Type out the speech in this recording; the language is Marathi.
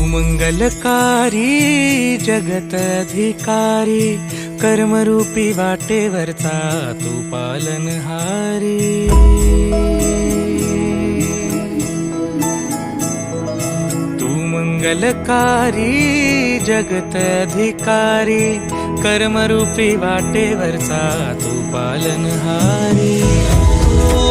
मंगलकारी जगत अधिकारी, कर्मरूपी वाटेवरचा तू पालनहारी। तू मंगलकारी जगत अधिकारी, कर्मरूपी वाटेवरचा तू पालनहारी। तू